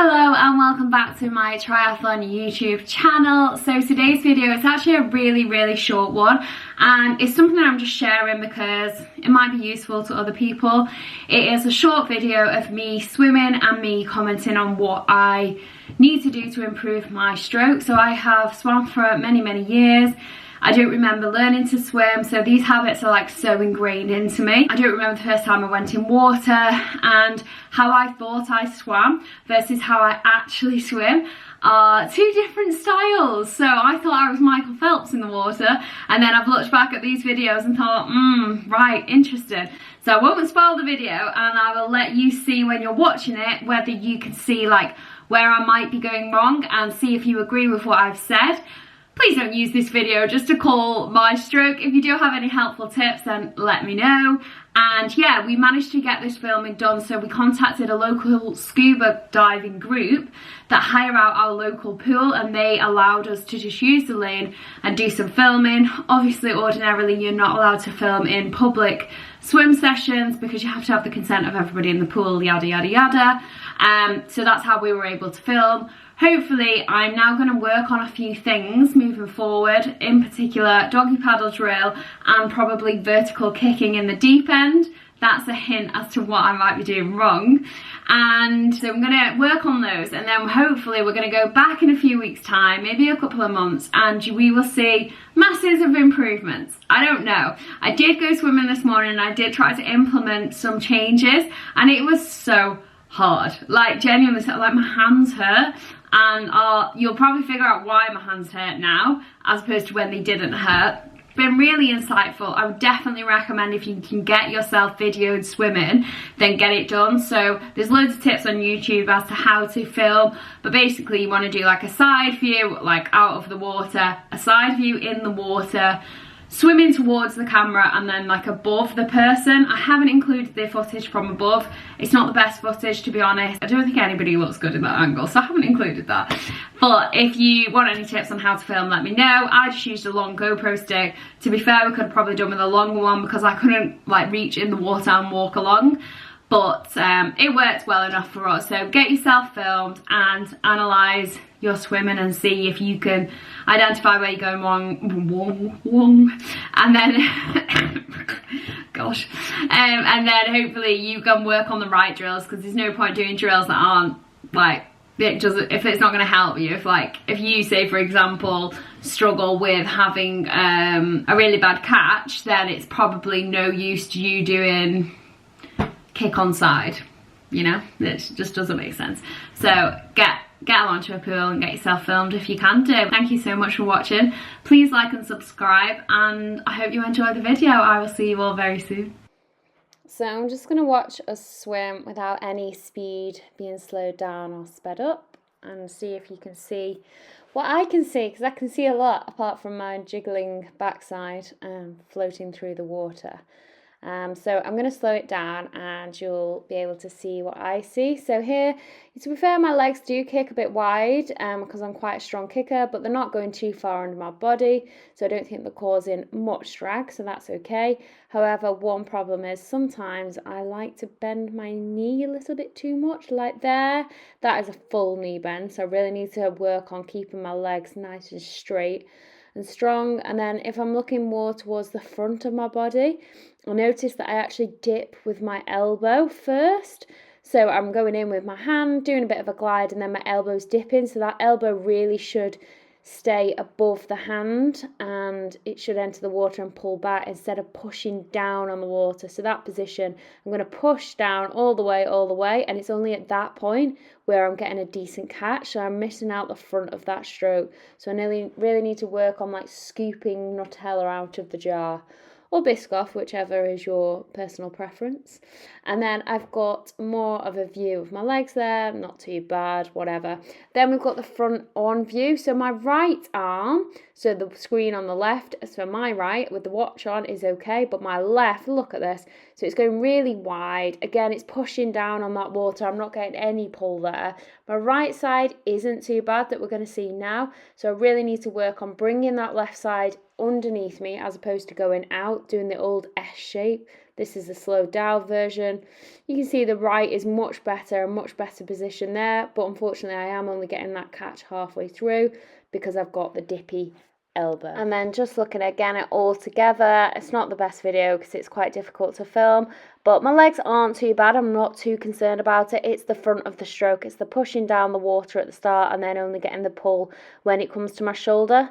Hello and welcome back to my triathlon YouTube channel. So today's video is actually a really short one, and it's something that I'm just sharing because it might be useful to other people. It is a short video of me swimming and me commenting on what I need to do to improve my stroke. So I have swum for many years. I don't remember learning to swim, so these habits are like so ingrained into me. I don't remember the first time I went in water, and how I thought I swam versus how I actually swim are two different styles. So I thought I was Michael Phelps in the water, and then I've looked back at these videos and thought, right, interesting. So I won't spoil the video, and I will let you see when you're watching it whether you can see like where I might be going wrong and see if you agree with what I've said. Please don't use this video just to call my stroke. If you do have any helpful tips, then let me know. And yeah, we managed to get this filming done, so we contacted a local scuba diving group that hire out our local pool, and they allowed us to just use the lane and do some filming. Obviously, ordinarily, you're not allowed to film in public swim sessions because you have to have the consent of everybody in the pool, yada yada. So that's how we were able to film. Hopefully, I'm now going to work on a few things moving forward, in particular doggy paddle drill and probably vertical kicking in the deep end. That's a hint as to what I might be doing wrong. And so I'm going to work on those, and then hopefully we're going to go back in a few weeks' time, maybe a couple of months, and we will see masses of improvements. I don't know. I did go swimming this morning and I did try to implement some changes, and it was so hard. Like genuinely, like my hands hurt. And you'll probably figure out why my hands hurt now as opposed to when they didn't hurt. Been really insightful. I would definitely recommend, if you can get yourself videoed swimming, then get it done. So there's loads of tips on YouTube as to how to film, but basically you want to do like a side view, like out of the water, a side view in the water, swimming towards the camera, and then like above the person. I haven't included the footage from above. It's not the best footage, to be honest. I don't think anybody looks good in that angle, so I haven't included that. But if you want any tips on how to film, let me know. I just used a long GoPro stick. To be fair, we could have probably done with a longer one because I couldn't like reach in the water and walk along. But it worked well enough for us. So get yourself filmed and analyse your swimming and see if you can identify where you're going wrong, and then gosh, and then hopefully you can work on the right drills, because there's no point doing drills that aren't like, if it's not going to help you. If you say, for example, struggle with having a really bad catch, then it's probably no use to you doing kick on side, you know. It just doesn't make sense. So get along to a pool and get yourself filmed if you can do. Thank you so much for watching. Please like and subscribe, and I hope you enjoy the video. I will see you all very soon. So I'm just going to watch us swim without any speed being slowed down or sped up, and see if you can see what I can see, because I can see a lot apart from my jiggling backside floating through the water. So I'm going to slow it down and you'll be able to see what I see. So here, to be fair, my legs do kick a bit wide because I'm quite a strong kicker, but they're not going too far under my body, so I don't think they're causing much drag, so that's okay. However, one problem is sometimes I like to bend my knee a little bit too much, like there. That is a full knee bend, so I really need to work on keeping my legs nice and straight and strong. And then if I'm looking more towards the front of my body, I notice that I actually dip with my elbow first. So I'm going in with my hand, doing a bit of a glide, and then my elbow's dipping. So that elbow really should stay above the hand, and it should enter the water and pull back instead of pushing down on the water. So that position, I'm going to push down all the way, and it's only at that point where I'm getting a decent catch. So I'm missing out the front of that stroke. So I really need to work on like scooping Nutella out of the jar, or Biscoff, whichever is your personal preference. And then I've got more of a view of my legs there, not too bad, whatever. Then we've got the front on view. So my right arm, so the screen on the left, so my right with the watch on is okay, but my left, look at this. So it's going really wide. Again, it's pushing down on that water. I'm not getting any pull there. My right side isn't too bad, that we're going to see now. So I really need to work on bringing that left side underneath me as opposed to going out, doing the old S shape. This is the slowed down version. You can see the right is much better, a much better position there, but unfortunately I am only getting that catch halfway through because I've got the dippy elbow. And then just looking again at all together, it's not the best video because it's quite difficult to film, but my legs aren't too bad. I'm not too concerned about it. It's the front of the stroke. It's the pushing down the water at the start and then only getting the pull when it comes to my shoulder.